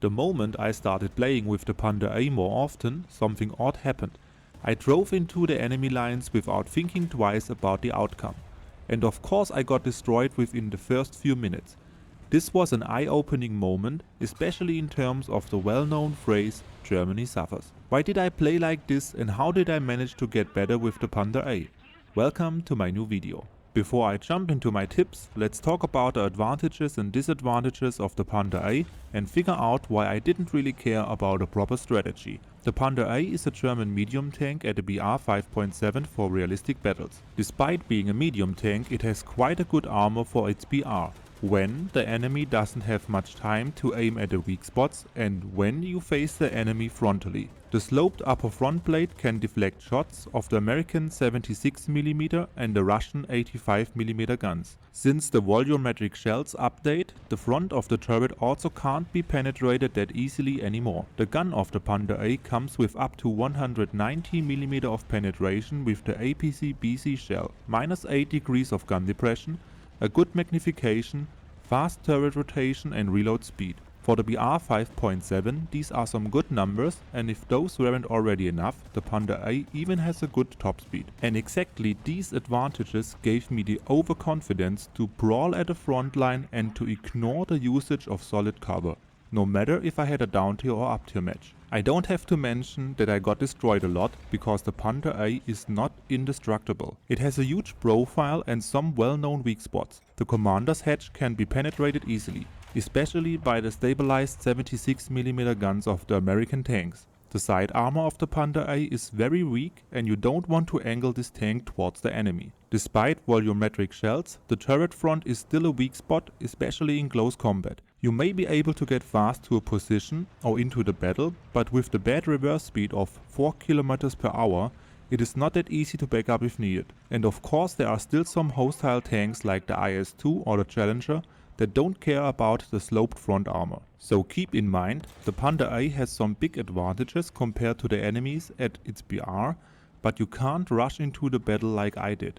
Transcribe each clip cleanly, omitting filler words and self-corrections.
The moment I started playing with the Panther A more often, something odd happened. I drove into the enemy lines without thinking twice about the outcome. And of course I got destroyed within the first few minutes. This was an eye-opening moment, especially in terms of the well-known phrase "Germany suffers." Why did I play like this and how did I manage to get better with the Panther A? Welcome to my new video. Before I jump into my tips, let's talk about the advantages and disadvantages of the Panther A and figure out why I didn't really care about a proper strategy. The Panther A is a German medium tank at a BR 5.7 for realistic battles. Despite being a medium tank, it has quite a good armor for its BR, when the enemy doesn't have much time to aim at the weak spots and when you face the enemy frontally. The sloped upper front plate can deflect shots of the American 76mm and the Russian 85mm guns. Since the volumetric shells update, the front of the turret also can't be penetrated that easily anymore. The gun of the Panther A comes with up to 190mm of penetration with the APC-BC shell, minus 8 degrees of gun depression, a good magnification, fast turret rotation and reload speed. For the BR 5.7 these are some good numbers, and if those weren't already enough, the Panther A even has a good top speed. And exactly these advantages gave me the overconfidence to brawl at the front line and to ignore the usage of solid cover, no matter if I had a down tier or up tier match. I don't have to mention that I got destroyed a lot because the Panther A is not indestructible. It has a huge profile and some well-known weak spots. The commander's hatch can be penetrated easily, especially by the stabilized 76mm guns of the American tanks. The side armor of the Panther A is very weak and you don't want to angle this tank towards the enemy. Despite volumetric shells, the turret front is still a weak spot, especially in close combat. You may be able to get fast to a position or into the battle, but with the bad reverse speed of 4 km per hour, it is not that easy to back up if needed. And of course there are still some hostile tanks like the IS-2 or the Challenger that don't care about the sloped front armor. So keep in mind, the Panther A has some big advantages compared to the enemies at its BR, but you can't rush into the battle like I did.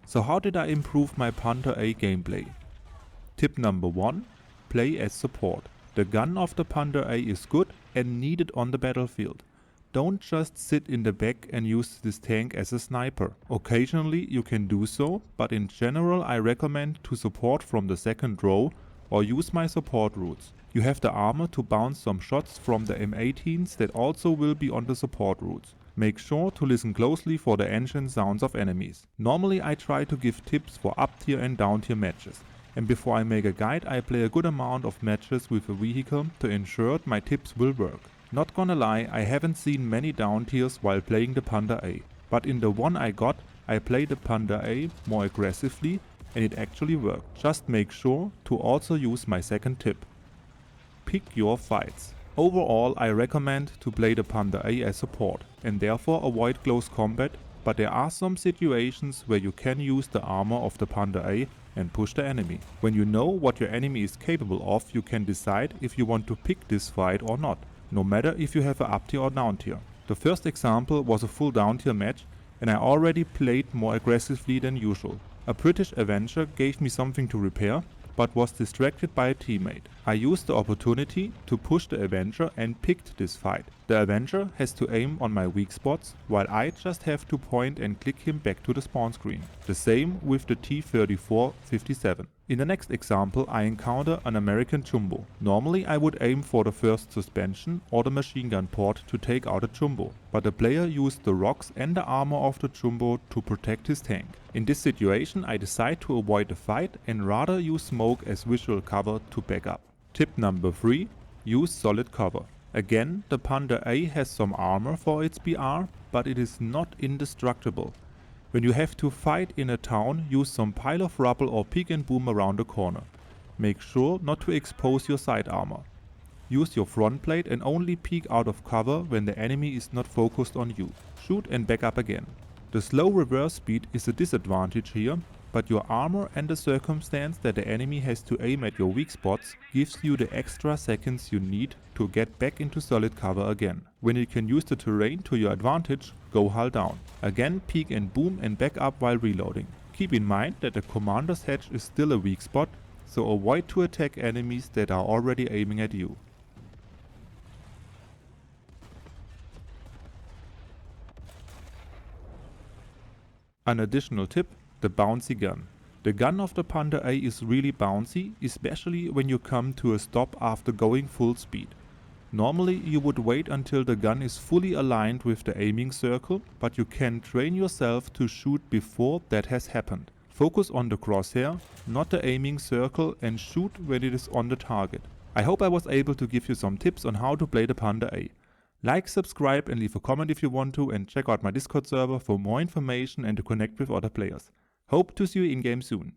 So how did I improve my Panther A gameplay? Tip number 1. Play as support. The gun of the Panther A is good and needed on the battlefield. Don't just sit in the back and use this tank as a sniper. Occasionally you can do so, but in general I recommend to support from the second row or use my support routes. You have the armor to bounce some shots from the M18s that also will be on the support routes. Make sure to listen closely for the engine sounds of enemies. Normally I try to give tips for up tier and down tier matches. And before I make a guide, I play a good amount of matches with a vehicle to ensure my tips will work. Not gonna lie, I haven't seen many down tiers while playing the Panther A, but in the one I got, I played the Panther A more aggressively and it actually worked. Just make sure to also use my second tip. Pick your fights. Overall, I recommend to play the Panther A as support and therefore avoid close combat, but there are some situations where you can use the armor of the Panther A and push the enemy. When you know what your enemy is capable of, you can decide if you want to pick this fight or not, no matter if you have a up tier or down tier. The first example was a full down tier match and I already played more aggressively than usual. A British Avenger gave me something to repair, but was distracted by a teammate. I used the opportunity to push the Avenger and picked this fight. The Avenger has to aim on my weak spots, while I just have to point and click him back to the spawn screen. The same with the T-34-57. In the next example I encounter an American Jumbo. Normally I would aim for the first suspension or the machine gun port to take out a Jumbo, but the player used the rocks and the armor of the Jumbo to protect his tank. In this situation I decide to avoid the fight and rather use smoke as visual cover to back up. Tip number 3. Use solid cover. Again, the Panther A has some armor for its BR, but it is not indestructible. When you have to fight in a town, use some pile of rubble or peek and boom around the corner. Make sure not to expose your side armor. Use your front plate and only peek out of cover when the enemy is not focused on you. Shoot and back up again. The slow reverse speed is a disadvantage here, but your armor and the circumstance that the enemy has to aim at your weak spots gives you the extra seconds you need to get back into solid cover again. When you can use the terrain to your advantage, go hull down. Again, peek and boom and back up while reloading. Keep in mind that the commander's hatch is still a weak spot, so avoid to attack enemies that are already aiming at you. An additional tip, the bouncy gun. The gun of the Panther A is really bouncy, especially when you come to a stop after going full speed. Normally you would wait until the gun is fully aligned with the aiming circle, but you can train yourself to shoot before that has happened. Focus on the crosshair, not the aiming circle, and shoot when it is on the target. I hope I was able to give you some tips on how to play the Panther A. Like, subscribe and leave a comment if you want to, and check out my Discord server for more information and to connect with other players. Hope to see you in game soon.